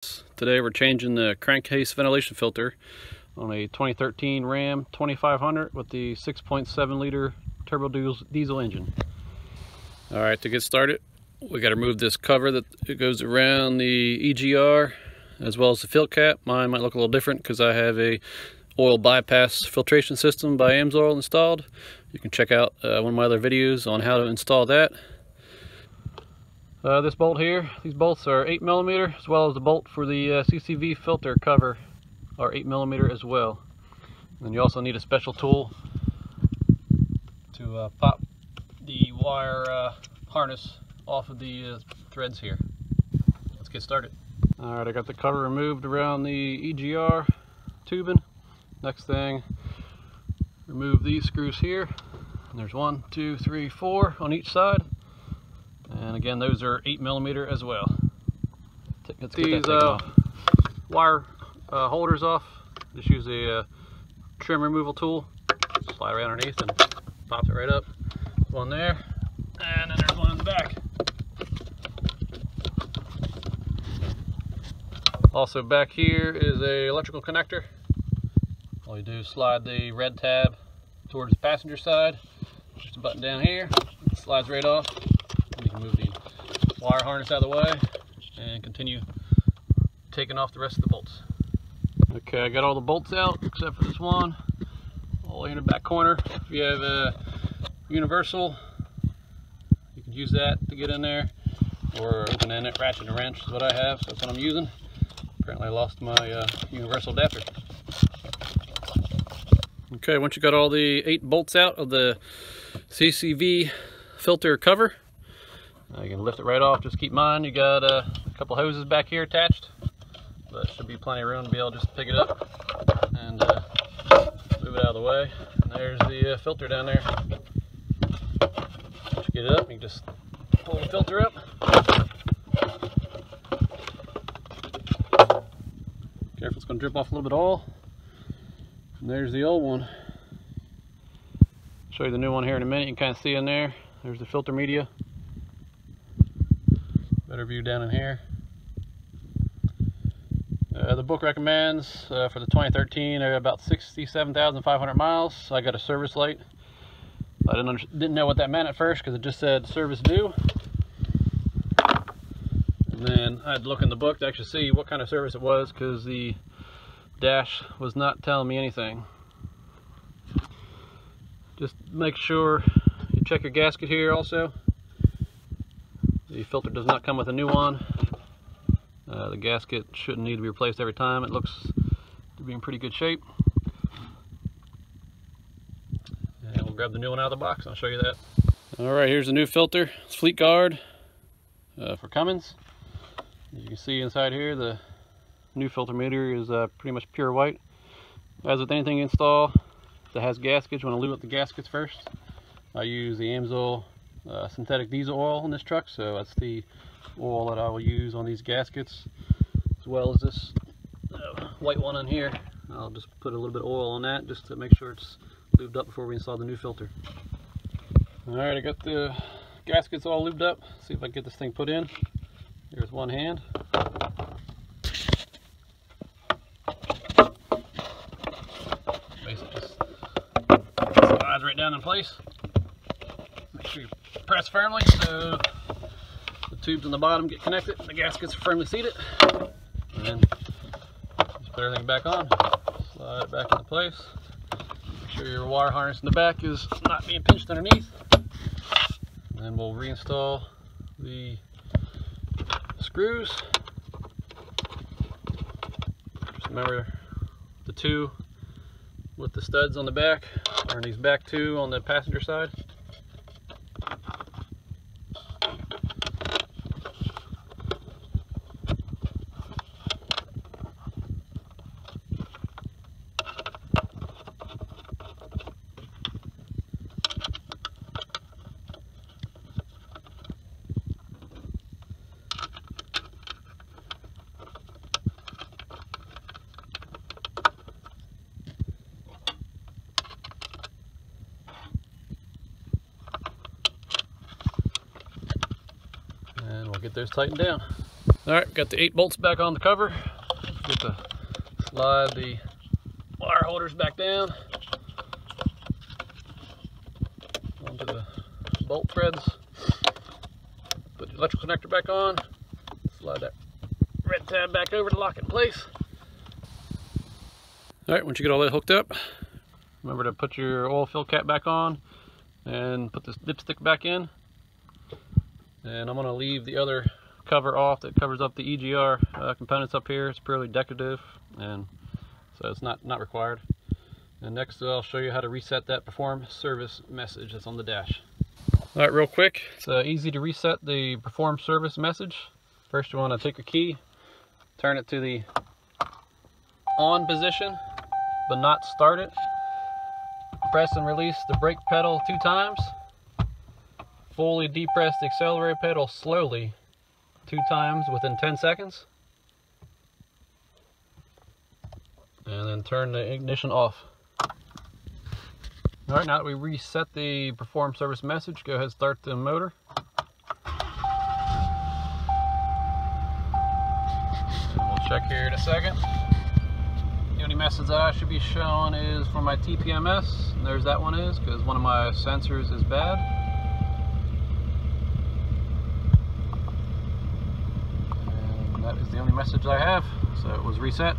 Today we're changing the crankcase ventilation filter on a 2013 Ram 2500 with the 6.7 liter turbo diesel engine. Alright, to get started we got to remove this cover that goes around the EGR as well as the fill cap. Mine might look a little different because I have a oil bypass filtration system by AMSOIL installed. You can check out one of my other videos on how to install that. This bolt here, these bolts are 8mm, as well as the bolt for the CCV filter cover are 8mm as well. And you also need a special tool to pop the wire harness off of the threads here. Let's get started. Alright, I got the cover removed around the EGR tubing. Next thing, remove these screws here. And there's 1, 2, 3, 4 on each side. And again, those are 8mm as well. Let's get these wire holders off. Just use a trim removal tool. Slide right underneath and pops it right up. One there, and then there's one in the back. Also back here is a electrical connector. All you do is slide the red tab towards the passenger side. Just a button down here. It slides right off. You can move the wire harness out of the way and continue taking off the rest of the bolts. Okay, I got all the bolts out except for this one, all the way in the back corner. If you have a universal, you can use that to get in there, or open-ended ratchet and wrench is what I have, so that's what I'm using. Apparently I lost my universal adapter. Okay, once you got all the 8 bolts out of the CCV filter cover, you can lift it right off. Just keep in mind you got a couple hoses back here attached, but should be plenty of room to be able to just pick it up and move it out of the way. And there's the filter down there. Once you get it up, you can just pull the filter up. Careful, it's going to drip off a little bit of oil. And there's the old one. I'll show you the new one here in a minute. You can kind of see in there. There's the filter media. Better view down in here. The book recommends for the 2013 about 67,500 miles. So I got a service light. I didn't know what that meant at first because it just said service due. And then I had to look in the book to actually see what kind of service it was because the dash was not telling me anything. Just make sure you check your gasket here also. The filter does not come with a new one. The gasket shouldn't need to be replaced every time. It looks to be in pretty good shape. And we'll grab the new one out of the box and I'll show you that. Alright, here's the new filter. It's Fleet Guard for Cummins. As you can see inside here, the new filter meter is pretty much pure white. As with anything you install that has gaskets, you want to lube up the gaskets first. I use the AMSOIL synthetic diesel oil in this truck, so that's the oil that I will use on these gaskets, as well as this white one in here. I'll just put a little bit of oil on that just to make sure it's lubed up before we install the new filter. Alright, I got the gaskets all lubed up. Let's see if I can get this thing put in. Here's one hand. Basically just slides right down in place. Make sure you press firmly so the tubes on the bottom get connected and the gaskets are firmly seated. And then just put everything back on, slide it back into place. Make sure your wire harness in the back is not being pinched underneath. And then we'll reinstall the screws. Just remember the 2 with the studs on the back, or these back 2 on the passenger side. And we'll get those tightened down. Alright, got the 8 bolts back on the cover. Get to slide the wire holders back down onto the bolt threads. Put the electrical connector back on. Slide that red tab back over to lock it in place. Alright, once you get all that hooked up, remember to put your oil fill cap back on and put this dipstick back in. And I'm going to leave the other cover off that covers up the EGR components up here. It's purely decorative, and so it's not required. And next I'll show you how to reset that perform service message that's on the dash. Alright, real quick, it's easy to reset the perform service message. First you want to take your key, turn it to the on position, but not start it. Press and release the brake pedal 2 times. Fully depress the accelerator pedal slowly 2 times within 10 seconds. And then turn the ignition off. Alright, now that we reset the perform service message, go ahead and start the motor. And we'll check here in a second. The only message I should be showing is for my TPMS, and there's that one is, because one of my sensors is bad. And that is the only message I have, so it was reset.